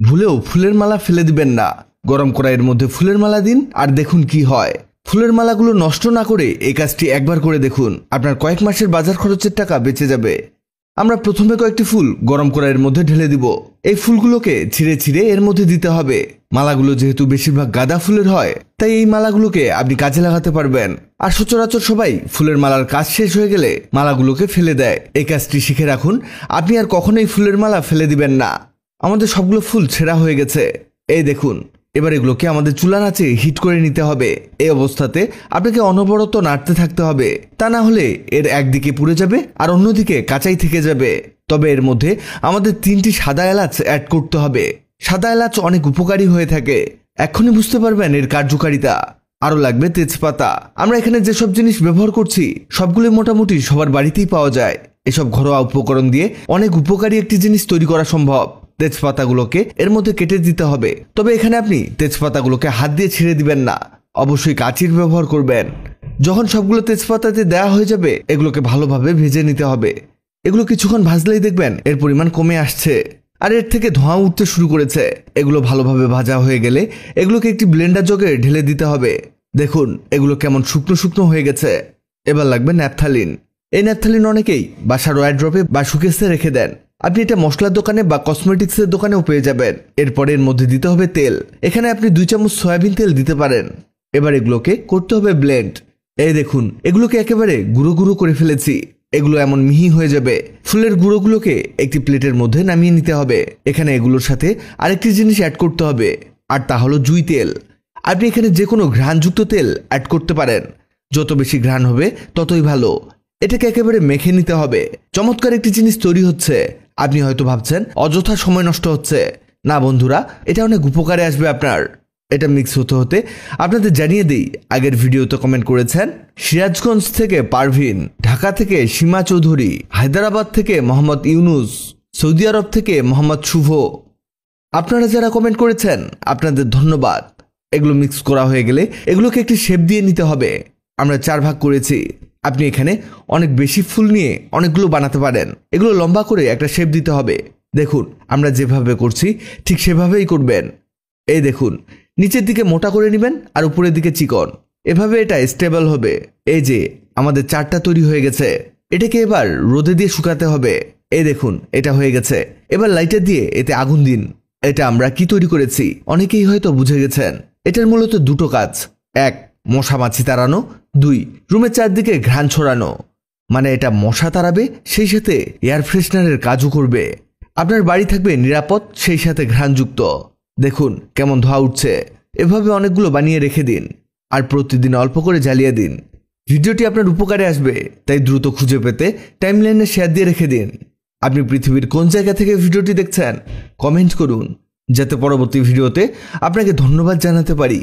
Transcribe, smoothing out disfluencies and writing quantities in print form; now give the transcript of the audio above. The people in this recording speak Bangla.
ভুলেও ফুলের মালা ফেলে দিবেন না। গরম কড়াইয়ের মধ্যে ফুলের মালা দিন আর দেখুন কি হয়। ফুলের মালাগুলো নষ্ট না করে এই কাজটি একবার করে দেখুন, আপনার কয়েক মাসের বাজার খরচের টাকা বেঁচে যাবে। আমরা প্রথমে কয়েকটি ফুল গরম কড়াইয়ের মধ্যে ঢেলে দিব। এই ফুলগুলোকে ছিঁড়ে ছিঁড়ে এর মধ্যে দিতে হবে। মালাগুলো যেহেতু বেশিরভাগ গাঁদা ফুলের হয়, তাই এই মালাগুলোকে আপনি কাজে লাগাতে পারবেন। আর সচরাচর সবাই ফুলের মালার কাজ শেষ হয়ে গেলে মালাগুলোকে ফেলে দেয়। এই কাজটি শিখে রাখুন, আপনি আর কখনোই ফুলের মালা ফেলে দিবেন না। আমাদের সবগুলো ফুল ছেঁড়া হয়ে গেছে, এই দেখুন। এবার এগুলোকে আমাদের চুলার আঁচে হিট করে নিতে হবে। এই অবস্থাতে আপনাকে অনবরত নাড়তে থাকতে হবে, তা না হলে এর একদিকে পুড়ে যাবে আর অন্যদিকে কাঁচাই থেকে যাবে। তবে এর মধ্যে আমাদের 3টি সাদা এলাচ অ্যাড করতে হবে। সাদা এলাচ অনেক উপকারী হয়ে থাকে, এক্ষুনি বুঝতে পারবেন এর কার্যকারিতা। আরও লাগবে তেজপাতা। আমরা এখানে যেসব জিনিস ব্যবহার করছি সবগুলো মোটামুটি সবার বাড়িতেই পাওয়া যায়। এসব ঘরোয়া উপকরণ দিয়ে অনেক উপকারী একটি জিনিস তৈরি করা সম্ভব। তেজপাতাগুলোকে এর মধ্যে কেটে দিতে হবে, তবে এখানে আপনি তেজপাতাগুলোকে হাত দিয়ে ছিঁড়ে দিবেন না, অবশ্যই কাঁচির ব্যবহার করবেন। যখন সবগুলো তেজপাতাতে দেওয়া হয়ে যাবে এগুলোকে ভালোভাবে ভেজে নিতে হবে। এগুলো কিছুক্ষণ ভাজলেই দেখবেন এর পরিমাণ কমে আসছে আর এর থেকে ধোঁয়া উঠতে শুরু করেছে। এগুলো ভালোভাবে ভাজা হয়ে গেলে এগুলোকে একটি ব্লেন্ডার জগে ঢেলে দিতে হবে। দেখুন এগুলো কেমন শুকনো শুকনো হয়ে গেছে। এবার লাগবে ন্যাপথালিন। এই ন্যাপথালিন অনেকেই বাসার ওয়ারড্রপে বা শোকেসে রেখে দেন। আপনি এটা মশলার দোকানে বা কসমেটিক্সের দোকানেও পেয়ে যাবেন। এরপরে এর মধ্যে দিতে হবে তেল। এখানে আপনি 2 চামচ সয়াবিন তেল দিতে পারেন। এবার এগুলোকে করতে হবে ব্লেন্ড। এই দেখুন এগুলোকে একেবারে গুঁড়ো গুঁড়ো করে ফেলেছি। এগুলো এমন মিহি হয়ে যাবে। ফুলের গুঁড়োগুলোকে একটি প্লেটের মধ্যে নামিয়ে নিতে হবে। এখানে এগুলোর সাথে আরেকটি জিনিস অ্যাড করতে হবে, আর তা হলো জুঁই তেল। আপনি এখানে যে কোনো ঘ্রাণযুক্ত তেল অ্যাড করতে পারেন, যত বেশি ঘ্রাণ হবে ততই ভালো। এটাকে একেবারে মেখে নিতে হবে। চমৎকার একটি জিনিস তৈরি হচ্ছে। আপনি হয়তো ভাবছেন অযথা সময় নষ্ট হচ্ছে। না বন্ধুরা, এটা অনেক উপকারে আসবে আপনার। এটা মিক্স হতে হতে আপনাদের জানিয়ে দিই, আগের ভিডিওতে কমেন্ট করেছেন সিরাজগঞ্জ থেকে পারভিন, ঢাকা থেকে সীমা চৌধুরী, হায়দ্রাবাদ থেকে মোহাম্মদ ইউনুস, সৌদি আরব থেকে মোহাম্মদ শুভ। আপনারা যারা কমেন্ট করেছেন আপনাদের ধন্যবাদ। এগুলো মিক্স করা হয়ে গেলে এগুলোকে একটি শেপ দিয়ে নিতে হবে। আমরা 4 ভাগ করেছি। আপনি এখানে অনেক বেশি ফুল নিয়ে অনেকগুলো বানাতে পারেন। এগুলো লম্বা করে একটা শেপ দিতে হবে। দেখুন আমরা যেভাবে করছি ঠিক সেভাবেই করবেন। এই দেখুন নিচের দিকে মোটা করে নেবেন আর উপরের দিকে চিকন, এভাবে এটা স্টেবল হবে। এই যে আমাদের 4টা তৈরি হয়ে গেছে। এটাকে এবার রোদে দিয়ে শুকাতে হবে। এই দেখুন এটা হয়ে গেছে। এবার লাইটার দিয়ে এতে আগুন দিন। এটা আমরা কি তৈরি করেছি অনেকেই হয়তো বুঝে গেছেন। এটার মূলত 2টো কাজ। 1, মশা মাছি তাড়ানো। 2, রুমের চারদিকে ঘ্রাণ ছড়ানো। মানে এটা মশা তাড়াবে, সেই সাথে এয়ার ফ্রেশনারের কাজও করবে। আপনার বাড়ি থাকবে নিরাপদ, সেই সাথে ঘ্রাণযুক্ত। দেখুন কেমন ধোঁয়া উঠছে। এভাবে অনেকগুলো বানিয়ে রেখে দিন আর প্রতিদিন অল্প করে জ্বালিয়ে দিন। ভিডিওটি আপনার উপকারে আসবে, তাই দ্রুত খুঁজে পেতে টাইমলাইনে শেয়ার দিয়ে রেখে দিন। আপনি পৃথিবীর কোন জায়গা থেকে ভিডিওটি দেখছেন কমেন্ট করুন, যাতে পরবর্তী ভিডিওতে আপনাকে ধন্যবাদ জানাতে পারি।